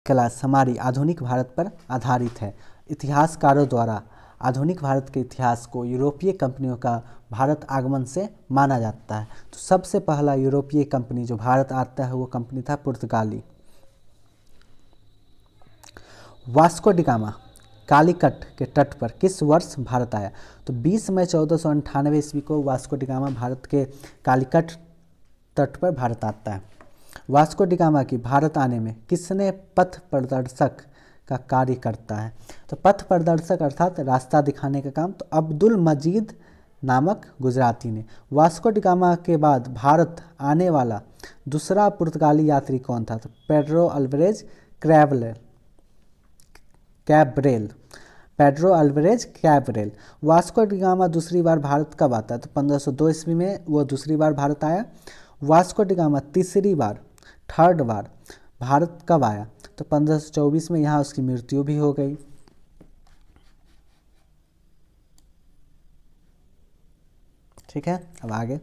Class हमारी आधुनिक भारत पर आधारित है। इतिहासकारों द्वारा आधुनिक भारत के इतिहास को यूरोपीय कंपनियों का भारत आगमन से माना जाता है। तो सबसे पहला यूरोपीय कंपनी जो भारत आता है वो कंपनी था पुर्तगाली। वास्को डी गामा कालीकट के तट पर किस वर्ष भारत आया? तो 20 मई 1498 ईस्वी को वास्को डी गामा भारत के कालीकट तट पर भारत आता है। वास्को डी गामा की भारत आने में किसने पथ प्रदर्शक का कार्य करता है? तो पथ प्रदर्शक अर्थात रास्ता दिखाने का काम तो अब्दुल मजीद नामक गुजराती ने। वास्को डी गामा के बाद भारत आने वाला दूसरा पुर्तगाली यात्री कौन था? तो Pedro Alvarez Cabral. Vasco D gamma दूसरी बार भारत कब आता है? तो 1502 ईस्वी में वो दूसरी बार भारत आया। वास्को डी गामा थर्ड बार भारत कब आया? तो 1524 में, यहाँ उसकी मृत्यु भी हो गई। ठीक है, अब आगे।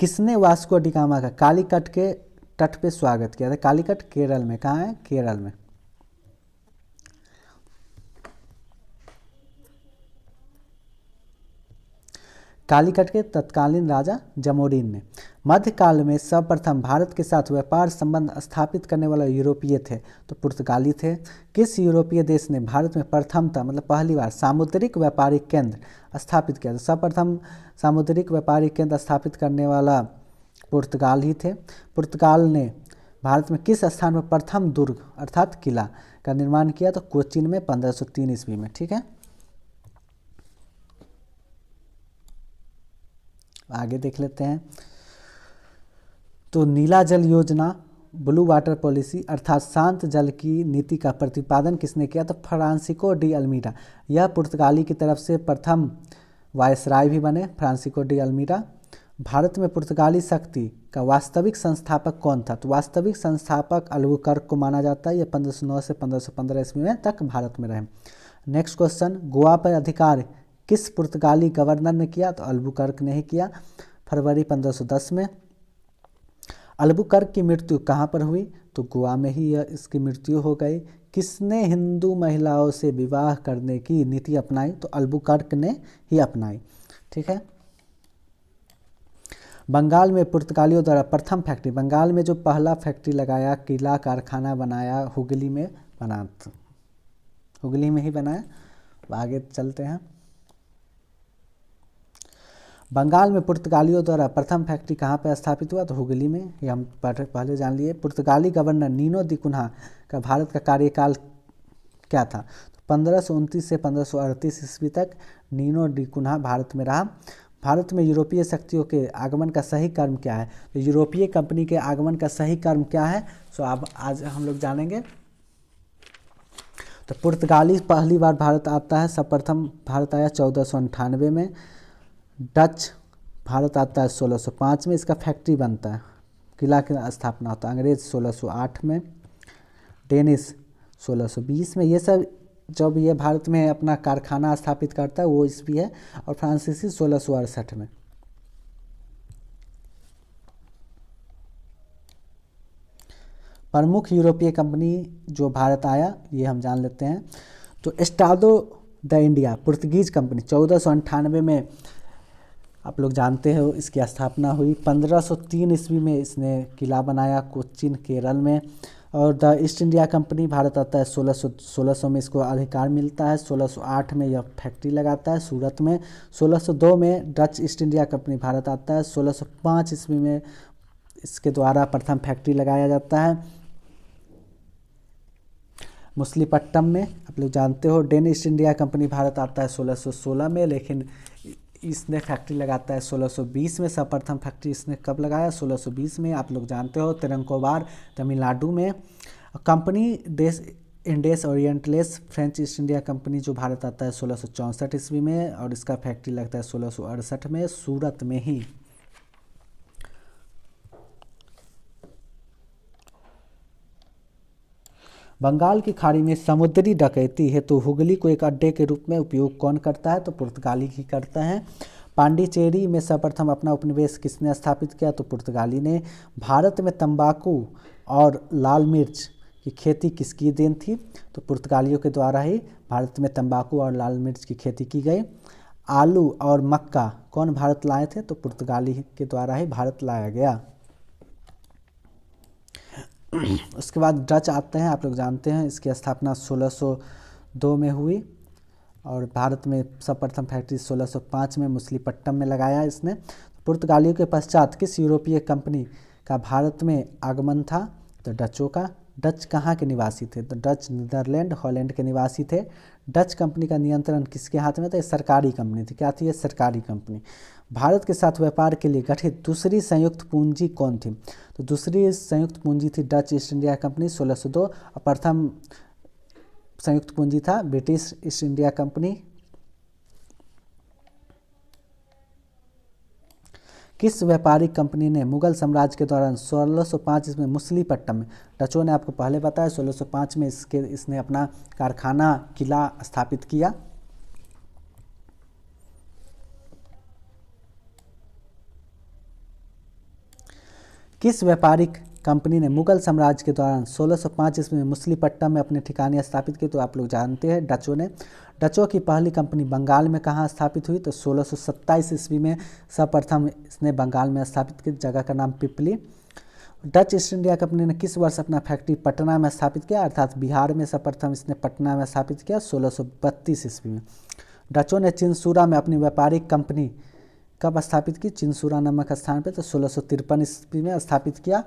किसने वास्को डी गामा का कालीकट के तट पे स्वागत किया था? कालीकट केरल में, कहाँ है? केरल में। कालीकट के तत्कालीन राजा जमोरिन ने। मध्यकाल में सर्वप्रथम भारत के साथ व्यापार संबंध स्थापित करने वाला यूरोपीय थे तो पुर्तगाली थे। किस यूरोपीय देश ने भारत में प्रथमतः मतलब पहली बार सामुद्रिक व्यापारिक केंद्र स्थापित किया? तो सर्वप्रथम सामुद्रिक व्यापारिक केंद्र स्थापित करने वाला पुर्तगाल ही थे। पुर्तगाल ने भारत में किस स्थान पर प्रथम दुर्ग अर्थात किला का निर्माण किया? तो कोचीन में 1503 ईस्वी में। ठीक है, आगे देख लेते हैं। तो नीला जल योजना, ब्लू वाटर पॉलिसी अर्थात शांत जल की नीति का प्रतिपादन किसने किया? तो फ्रांसिस्को डी अल्मीडा। यह पुर्तगाली की तरफ से प्रथम वायसराय भी बने, फ्रांसिस्को डी अल्मीडा। भारत में पुर्तगाली शक्ति का वास्तविक संस्थापक कौन था? तो वास्तविक संस्थापक अल्बुकर्क को माना जाता है। यह 1509 से 1515 ईस्वी में तक भारत में रहे। नेक्स्ट क्वेश्चन, गोवा पर अधिकार किस पुर्तगाली गवर्नर ने किया? तो अल्बुकर्क ने ही किया, फरवरी 1510 में। अल्बुकर्क की मृत्यु कहाँ पर हुई? तो गोवा में ही इसकी मृत्यु हो गई। किसने हिंदू महिलाओं से विवाह करने की नीति अपनाई? तो अल्बुकर्क ने ही अपनाई। ठीक है, बंगाल में पुर्तगालियों द्वारा प्रथम फैक्ट्री, बंगाल में जो पहला फैक्ट्री लगाया, किला कारखाना बनाया, हुगली में ही बनाया। आगे चलते हैं। बंगाल में पुर्तगालियों द्वारा प्रथम फैक्ट्री कहाँ पर स्थापित हुआ? तो हुगली में, ये हम पहले जान लिए। पुर्तगाली गवर्नर नीनो दी कुन्हा का भारत का कार्यकाल क्या था? तो 1529 से 1538 ईस्वी तक नीनो डी कुन्हा भारत में रहा। भारत में यूरोपीय शक्तियों के आगमन का सही क्रम क्या है? तो यूरोपीय कंपनी के आगमन का सही क्रम क्या है? सो अब आज हम लोग जानेंगे। तो पुर्तगाली पहली बार भारत आता है, सर्वप्रथम भारत आया 1498 में। डच भारत आता है 1605 में, इसका फैक्ट्री बनता है, किला की स्थापना होता है। अंग्रेज 1608 में, डेनिश 1620 में। ये सब जब ये भारत में अपना कारखाना स्थापित करता है वो ईस्वी है। और फ्रांसीसी 1668 में। प्रमुख यूरोपीय कंपनी जो भारत आया ये हम जान लेते हैं। तो एस्टाडो द इंडिया पुर्तगीज कंपनी 1498 में, आप लोग जानते हो इसकी स्थापना हुई। 1503 ईस्वी में इसने किला बनाया कोचीन केरल में। और the east India Company Bharat आता है 1600 में, इसको अधिकार मिलता है। 1608 में यह फैक्ट्री लगाता है सूरत में। 1602 में Dutch east India Company Bharat आता है। 1605 ईस्वी में इसके द्वारा प्रथम फैक्ट्री लगाया जाता है मछलीपट्टनम में, आप लोग जानते हो। Then East India Company Bharat आता है 1616 में, लेकिन इसने फैक्ट्री लगाता है 1620 में। सर्वप्रथम फैक्ट्री इसने कब लगाया? 1620 में, आप लोग जानते हो, तिरंकोबार तमिलनाडु में। कंपनी इंडेस ओरिएंटलेस फ्रेंच ईस्ट इंडिया कंपनी जो भारत आता है 1664 ईस्वी में, और इसका फैक्ट्री लगता है 1668 में सूरत में ही। बंगाल की खाड़ी में समुद्री डकैती हेतु हुगली को एक अड्डे के रूप में उपयोग कौन करता है? तो पुर्तगाली ही करता है। पांडिचेरी में सर्वप्रथम अपना उपनिवेश किसने स्थापित किया? तो पुर्तगाली ने। भारत में तंबाकू और लाल मिर्च की खेती किसकी देन थी? तो पुर्तगालियों के द्वारा ही भारत में तंबाकू और लाल मिर्च की खेती की गई। आलू और मक्का कौन भारत लाए थे? तो पुर्तगाली के द्वारा ही भारत लाया गया। उसके बाद डच आते हैं, आप लोग जानते हैं इसकी स्थापना 1602 में हुई और भारत में सर्वप्रथम फैक्ट्री 1605 में मछलीपट्टनम में लगाया इसने। पुर्तगालियों के पश्चात किस यूरोपीय कंपनी का भारत में आगमन था? तो डचों का। डच कहाँ के निवासी थे? तो डच नीदरलैंड हॉलैंड के निवासी थे। डच कंपनी का नियंत्रण किसके हाथ में था? सरकारी कंपनी थी। क्या थी ये? सरकारी कंपनी। भारत के साथ व्यापार के लिए गठित दूसरी संयुक्त पूंजी कौन थी? तो दूसरी संयुक्त पूंजी थी डच ईस्ट इंडिया कंपनी 1602 और प्रथम संयुक्त पूंजी था ब्रिटिश ईस्ट इंडिया कंपनी। किस व्यापारिक कंपनी ने मुगल साम्राज्य के दौरान 1605 ईस्वी में मछलीपट्टनम में, डचों ने आपको पहले बताया 1605 में इसने अपना कारखाना किला स्थापित किया। किस व्यापारिक कंपनी ने मुगल साम्राज्य के दौरान 1605 ईस्वी में मछलीपट्टनम में अपने ठिकाने स्थापित किए? तो आप लोग जानते हैं डचों ने। डचों की पहली कंपनी बंगाल में कहाँ स्थापित हुई? तो 1627 ईस्वी में सर्वप्रथम इसने बंगाल में स्थापित की, जगह का नाम पिपली। डच ईस्ट इंडिया कंपनी ने किस वर्ष अपना फैक्ट्री पटना में स्थापित किया? अर्थात बिहार में सर्वप्रथम इसने पटना में स्थापित किया 1632 ईस्वी में। डचों ने चिंसूरा में अपनी व्यापारिक कंपनी कब स्थापित की? चिंसूरा नामक स्थान पर तो 1653 ईस्वी में स्थापित किया।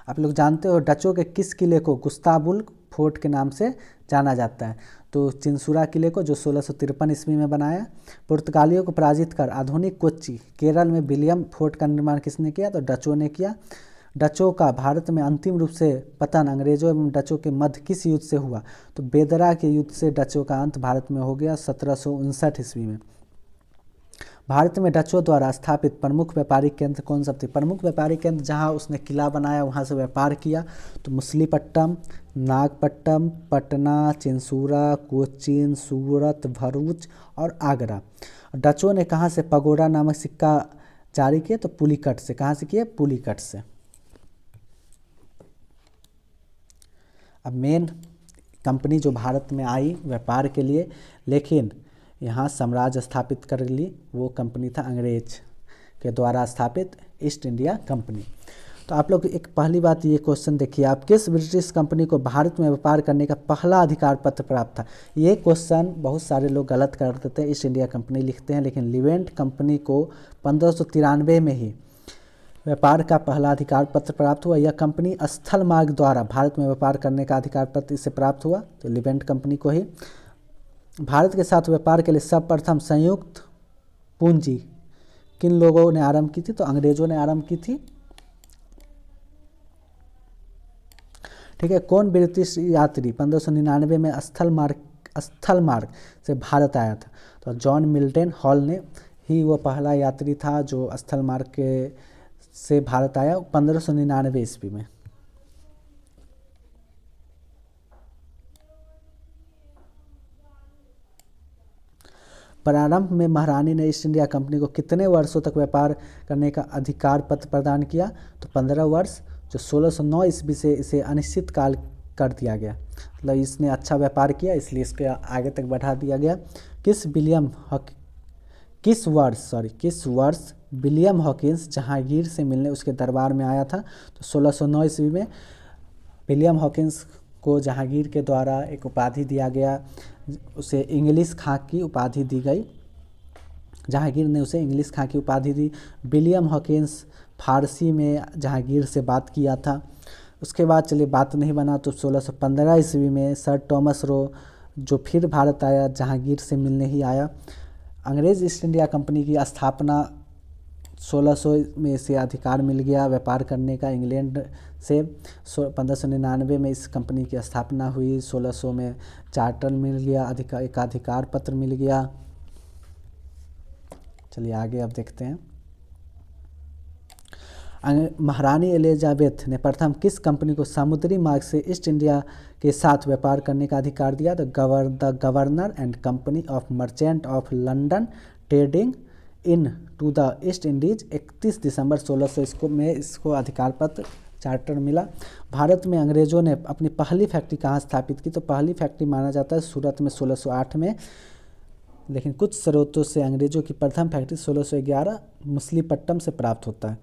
आप लोग जानते हो डचों के किस किले को गुस्ताबुल फोर्ट के नाम से जाना जाता है? तो चिंसूरा किले को, जो 1653 ईस्वी में बनाया। पुर्तगालियों को पराजित कर आधुनिक कोच्चि केरल में विलियम फोर्ट का निर्माण किसने किया? तो डचों ने किया। डचों का भारत में अंतिम रूप से पतन अंग्रेजों एवं डचों के मध्य किस युद्ध से हुआ? तो बेदरा के युद्ध से डचों का अंत भारत में हो गया 1759 ईस्वी में। भारत में डचों द्वारा स्थापित प्रमुख व्यापारिक केंद्र कौन सा थे? प्रमुख व्यापारिक केंद्र जहां उसने किला बनाया वहां से व्यापार किया तो मछलीपट्टनम, नागपट्टनम, पटना, चिंसूरा, कोचीन, सूरत, भरूच और आगरा। डचों ने कहां से पगोड़ा नामक सिक्का जारी किए? तो पुलिकट से। कहां से किए? पुलिकट से। अब मेन कंपनी जो भारत में आई व्यापार के लिए लेकिन यहाँ साम्राज्य स्थापित कर ली, वो कंपनी था अंग्रेज के द्वारा स्थापित ईस्ट इंडिया कंपनी। तो आप लोग एक पहली बात ये क्वेश्चन देखिए, आप किस ब्रिटिश कंपनी को भारत में व्यापार करने का पहला अधिकार पत्र प्राप्त था? ये क्वेश्चन बहुत सारे लोग गलत कर देते हैं, ईस्ट इंडिया कंपनी लिखते हैं, लेकिन लिवेंट कंपनी को 1593 में ही व्यापार का पहला अधिकार पत्र प्राप्त हुआ। यह कंपनी स्थल मार्ग द्वारा भारत में व्यापार करने का अधिकार पत्र इसे प्राप्त हुआ, तो लिवेंट कंपनी को ही। भारत के साथ व्यापार के लिए सर्वप्रथम संयुक्त पूंजी किन लोगों ने आरंभ की थी? तो अंग्रेजों ने आरंभ की थी। ठीक है। कौन ब्रिटिश यात्री 1599 में स्थल मार्ग से भारत आया था? तो जॉन मिल्टन हॉल ने ही वो पहला यात्री था जो स्थल मार्ग के से भारत आया 1599 ईस्वी में। प्रारंभ में महारानी ने ईस्ट इंडिया कंपनी को कितने वर्षों तक व्यापार करने का अधिकार पत्र प्रदान किया? तो 15 वर्ष, जो 1609 ईस्वी से इसे अनिश्चित काल कर दिया गया। मतलब इसने अच्छा व्यापार किया इसलिए इसके आगे तक बढ़ा दिया गया। किस वर्ष विलियम हॉकिंस जहांगीर से मिलने उसके दरबार में आया था? तो 1609 ईस्वी में विलियम हॉकिंस को जहांगीर के द्वारा एक उपाधि दिया गया, उसे इंग्लिश खां की उपाधि दी गई। जहांगीर ने उसे इंग्लिश खां की उपाधि दी। विलियम हॉकिंस फारसी में जहांगीर से बात किया था। उसके बाद चलिए बात नहीं बना तो 1615 ईस्वी में सर टॉमस रो जो फिर भारत आया, जहांगीर से मिलने ही आया। अंग्रेज ईस्ट इंडिया कंपनी की स्थापना 1600 में से अधिकार मिल गया व्यापार करने का इंग्लैंड से। 1599 में इस कंपनी की स्थापना हुई। 1600 में चार्टर मिल गया, एकाधिकार पत्र मिल गया। चलिए आगे अब देखते हैं। महारानी एलिजाबेथ ने प्रथम किस कंपनी को समुद्री मार्ग से ईस्ट इंडिया के साथ व्यापार करने का अधिकार दिया? The governor and company of merchant of London trading in to the East Indies 31 दिसंबर 1600 में इसको अधिकार पत्र चार्टर मिला। भारत में अंग्रेजों ने अपनी पहली फैक्ट्री कहाँ स्थापित की? तो पहली फैक्ट्री माना जाता है सूरत में 1608 में, लेकिन कुछ स्रोतों से अंग्रेजों की प्रथम फैक्ट्री 1611 मछलीपट्टनम से प्राप्त होता है।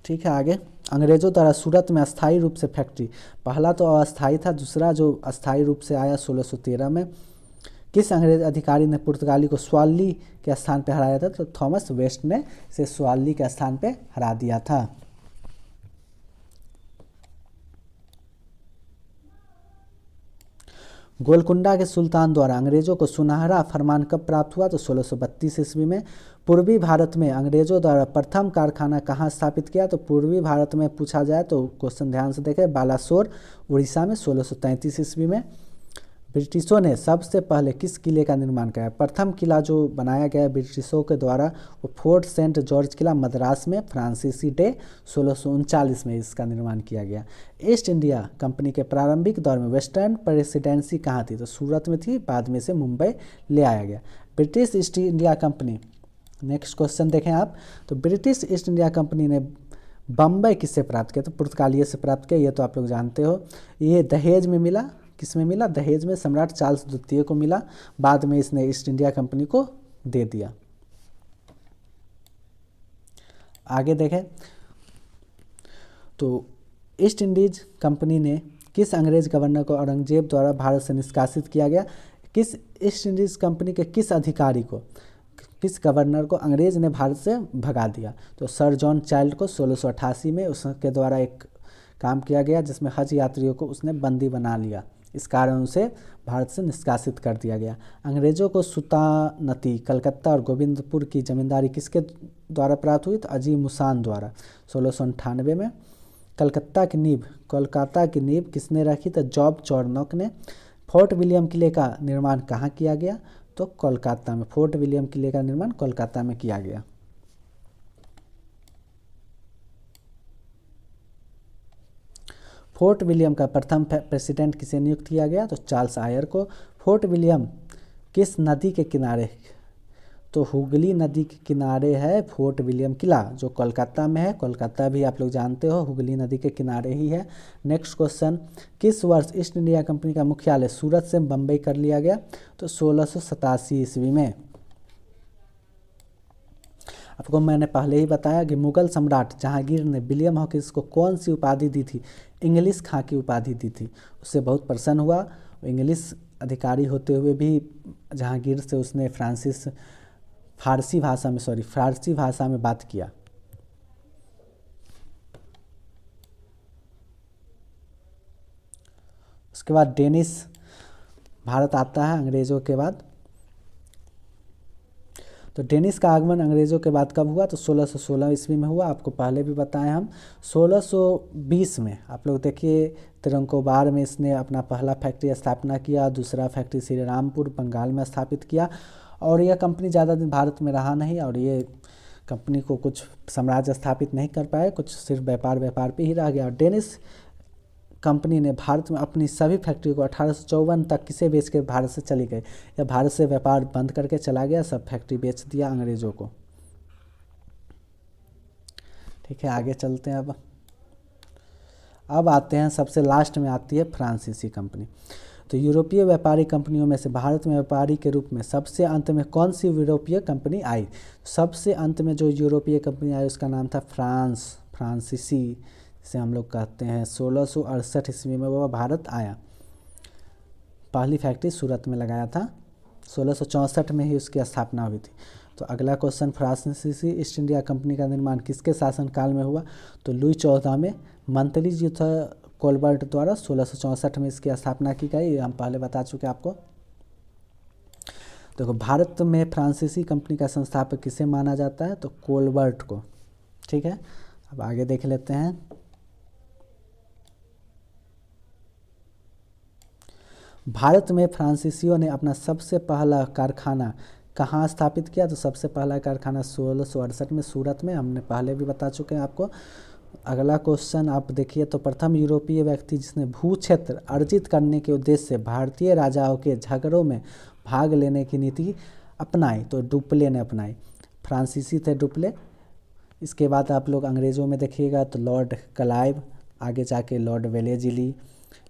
ठीक है, आगे अंग्रेजों द्वारा सूरत में अस्थायी रूप से फैक्ट्री, पहला तो अस्थायी था, दूसरा जो अस्थायी रूप से आया 1613 में। किस अंग्रेज अधिकारी ने पुर्तगाली को स्वाली के स्थान पर हराया था? तो थॉमस वेस्ट ने इसे स्वाली के स्थान पर हरा दिया था। गोलकुंडा के सुल्तान द्वारा अंग्रेजों को सुनहरा फरमान कब प्राप्त हुआ? तो 1632 ईस्वी में। पूर्वी भारत में अंग्रेजों द्वारा प्रथम कारखाना कहाँ स्थापित किया? तो पूर्वी भारत में पूछा जाए तो क्वेश्चन ध्यान से देखें, बालासोर उड़ीसा में 1633 ईस्वी में। ब्रिटिशों ने सबसे पहले किस किले का निर्माण किया? प्रथम किला जो बनाया गया ब्रिटिशों के द्वारा वो फोर्ट सेंट जॉर्ज किला मद्रास में फ्रांसीसी डे 1639 में इसका निर्माण किया गया। ईस्ट इंडिया कंपनी के प्रारंभिक दौर में वेस्टर्न प्रेसिडेंसी कहाँ थी? तो सूरत में थी, बाद में से मुंबई ले आया गया। British east India company, next question देखें आप, तो ब्रिटिश ईस्ट इंडिया कंपनी ने बम्बई किससे प्राप्त किया? तो पुर्तगालियों से प्राप्त किया, ये तो आप लोग जानते हो। ये दहेज में मिला, किस में मिला? दहेज में सम्राट चार्ल्स द्वितीय को मिला, बाद में इसने ईस्ट इंडिया कंपनी को दे दिया। आगे देखें तो ईस्ट इंडीज कंपनी ने किस अंग्रेज गवर्नर को औरंगजेब द्वारा भारत से निष्कासित किया गया? किस ईस्ट इंडीज कंपनी के किस अधिकारी को, किस गवर्नर को अंग्रेज ने भारत से भगा दिया? तो सर जॉन चाइल्ड को 1688 में उसके द्वारा एक काम किया गया जिसमें हज यात्रियों को उसने बंदी बना लिया, इस कारण उसे भारत से निष्कासित कर दिया गया। अंग्रेजों को सुल्तानती कलकत्ता और गोविंदपुर की जमींदारी किसके द्वारा प्राप्त हुई? तो अजीम मुसान द्वारा 1698 में। कोलकाता की नींव किसने रखी? तो जॉब चॉर्नोक ने। फोर्ट विलियम किले का निर्माण कहाँ किया गया? तो कोलकाता में। फोर्ट विलियम किले का निर्माण कोलकाता में किया गया। फोर्ट विलियम का प्रथम प्रेसिडेंट किसे नियुक्त किया गया? तो चार्ल्स आयर को। फोर्ट विलियम किस नदी के किनारे? तो हुगली नदी के किनारे है फोर्ट विलियम किला, जो कोलकाता में है। कोलकाता भी आप लोग जानते हो हुगली नदी के किनारे ही है। नेक्स्ट क्वेश्चन, किस वर्ष ईस्ट इंडिया कंपनी का मुख्यालय सूरत से बम्बई कर लिया गया? तो 1687 ईस्वी में। आपको मैंने पहले ही बताया कि मुगल सम्राट जहांगीर ने विलियम हॉकिंस को कौन सी उपाधि दी थी? इंग्लिश खां की उपाधि दी थी। उससे बहुत प्रसन्न हुआ। इंग्लिश अधिकारी होते हुए भी जहांगीर से उसने फारसी भाषा में बात किया। उसके बाद डेनिस भारत आता है अंग्रेज़ों के बाद। तो डेनिस का आगमन अंग्रेज़ों के बाद कब हुआ? तो 1616 ईस्वी में हुआ। आपको पहले भी बताए हम। 1620 में आप लोग देखिए तिरुवनंतपुरम में इसने अपना पहला फैक्ट्री स्थापना किया, दूसरा फैक्ट्री श्री रामपुर बंगाल में स्थापित किया। और यह कंपनी ज़्यादा दिन भारत में रहा नहीं और ये कंपनी को कुछ साम्राज्य स्थापित नहीं कर पाए, कुछ सिर्फ व्यापार पे ही रह गया। डेनिस कंपनी ने भारत में अपनी सभी फैक्ट्री को 1854 तक किसे बेच के भारत से चली गई? या भारत से व्यापार बंद करके चला गया, सब फैक्ट्री बेच दिया अंग्रेज़ों को। ठीक है, आगे चलते हैं। अब आते हैं, सबसे लास्ट में आती है फ्रांसीसी कंपनी। तो यूरोपीय व्यापारी कंपनियों में से भारत में व्यापारी के रूप में सबसे अंत में कौन सी यूरोपीय कंपनी आई? सबसे अंत में जो यूरोपीय कंपनी आई उसका नाम था फ्रांसीसी, जिसे हम लोग कहते हैं। 1668 ईस्वी में वह भारत आया। पहली फैक्ट्री सूरत में लगाया था। 1664 में ही उसकी स्थापना हुई थी। तो अगला क्वेश्चन, फ्रांसीसी ईस्ट इंडिया कंपनी का निर्माण किसके शासनकाल में हुआ? तो लुई 14 में। मंथली जो था कोलबर्ट द्वारा 1664 में इसकी स्थापना की गई, हम पहले बता चुके आपको। देखो, भारत में फ्रांसीसी कंपनी का संस्थापक किसे माना जाता है? तो कोलबर्ट को। ठीक है, अब आगे देख लेते हैं। भारत में फ्रांसीसियों ने अपना सबसे पहला कारखाना कहाँ स्थापित किया? तो सबसे पहला कारखाना 1668 में सूरत में, हमने पहले भी बता चुके हैं आपको। अगला क्वेश्चन आप देखिए, तो प्रथम यूरोपीय व्यक्ति जिसने भू क्षेत्र अर्जित करने के उद्देश्य से भारतीय राजाओं के झगड़ों में भाग लेने की नीति अपनाई, तो डुप्ले ने अपनाई। फ्रांसीसी थे डुप्ले। इसके बाद आप लोग अंग्रेज़ों में देखिएगा तो लॉर्ड क्लाइव, आगे जाके लॉर्ड वेलेस्ली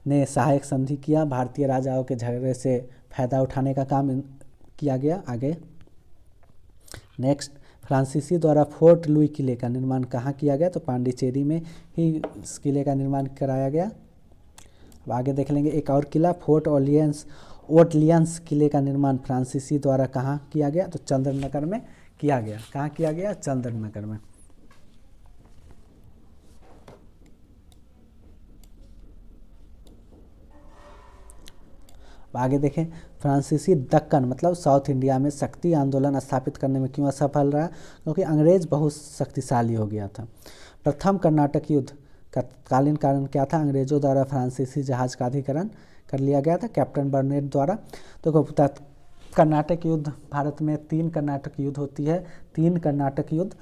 ने सहायक संधि किया, भारतीय राजाओं के झगड़े से फायदा उठाने का काम किया गया। आगे नेक्स्ट, फ्रांसीसी द्वारा फोर्ट लुई किले का निर्माण कहाँ किया गया? तो पांडिचेरी में ही इस किले का निर्माण कराया गया। अब आगे देख लेंगे एक और किला, फोर्ट ओर्लियंस किले का निर्माण फ्रांसीसी द्वारा कहाँ किया गया? तो चंद्रनगर में किया गया। कहाँ किया गया? चंद्रनगर में। आगे देखें, फ्रांसीसी दक्कन मतलब साउथ इंडिया में शक्ति आंदोलन स्थापित करने में क्यों असफल रहा? क्योंकि अंग्रेज बहुत शक्तिशाली हो गया था। प्रथम कर्नाटक युद्ध का तत्कालीन कारण क्या था? अंग्रेजों द्वारा फ्रांसीसी जहाज का अधिग्रहण कर लिया गया था कैप्टन बर्नेट द्वारा। तो कर्नाटक युद्ध, भारत में 3 कर्नाटक युद्ध होती है। 3 कर्नाटक युद्ध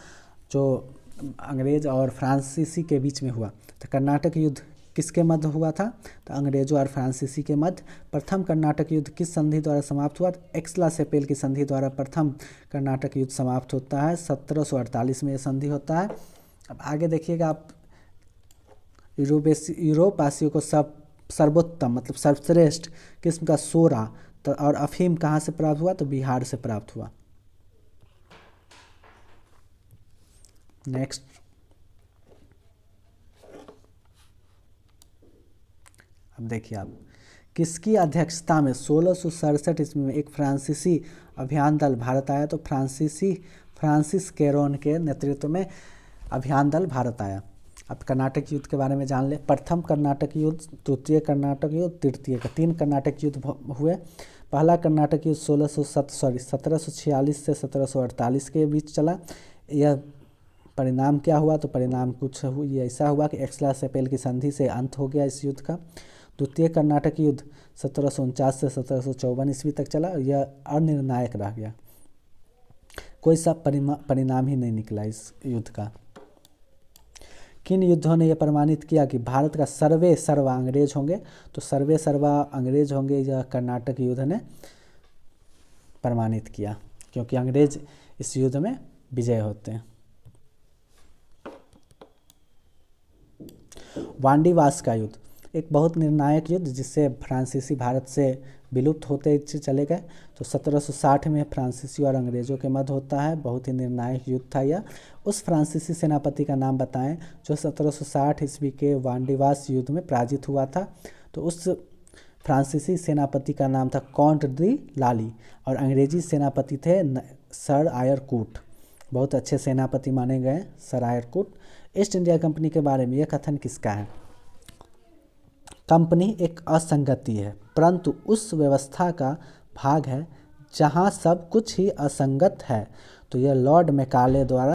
जो अंग्रेज और फ्रांसीसी के बीच में हुआ। तो कर्नाटक युद्ध किसके मध्य हुआ था? तो अंग्रेजों और फ्रांसीसी के मध्य। प्रथम कर्नाटक युद्ध किस संधि द्वारा समाप्त हुआ? एक्सला-सेपेल की संधि द्वारा प्रथम कर्नाटक युद्ध समाप्त होता है। 1748 में यह संधि होता है। अब आगे देखिएगा आप, यूरोपवासियों को सर्वोत्तम मतलब सर्वश्रेष्ठ किस्म का सोरा और अफीम कहाँ से प्राप्त हुआ? तो बिहार से प्राप्त हुआ। नेक्स्ट, अब देखिए आप, किसकी अध्यक्षता में 1667 ईस्वी में एक फ्रांसीसी अभियान दल भारत आया? तो फ्रांसिस कैरोन के नेतृत्व में अभियान दल भारत आया। अब कर्नाटक युद्ध के बारे में जान ले। प्रथम कर्नाटक युद्ध, द्वितीय कर्नाटक युद्ध, तृतीय का 3 कर्नाटक युद्ध हुए। पहला कर्नाटक युद्ध 1746 से 1748 के बीच चला। यह परिणाम क्या हुआ? तो परिणाम कुछ ये ऐसा हुआ कि एक्सला-सेपेल की संधि से अंत हो गया इस युद्ध का। द्वितीय कर्नाटक युद्ध 1749 से 1754 ईस्वी तक चला। यह अनिर्णायक रह गया, कोई सा परिणाम ही नहीं निकला इस युद्ध का। किन युद्धों ने यह प्रमाणित किया कि भारत का सर्वे सर्वा अंग्रेज होंगे? तो सर्वे सर्वा अंग्रेज होंगे यह कर्नाटक युद्ध ने प्रमाणित किया, क्योंकि अंग्रेज इस युद्ध में विजय होते हैं। वांडीवास का युद्ध एक बहुत निर्णायक युद्ध, जिससे फ्रांसीसी भारत से विलुप्त होते चले गए। तो 1760 में फ्रांसीसी और अंग्रेज़ों के मध्य होता है। बहुत ही निर्णायक युद्ध था यह। उस फ्रांसीसी सेनापति का नाम बताएं जो 1760 ईस्वी के वांडीवास युद्ध में पराजित हुआ था। तो उस फ्रांसीसी सेनापति का नाम था काउंट डी लाली, और अंग्रेजी सेनापति थे सर आयरकूट। बहुत अच्छे सेनापति माने गए sir Eyre Coote. East India company के बारे में यह कथन किसका है? कंपनी एक असंगति है, परंतु उस व्यवस्था का भाग है जहां सब कुछ ही असंगत है। तो यह लॉर्ड मैकाले द्वारा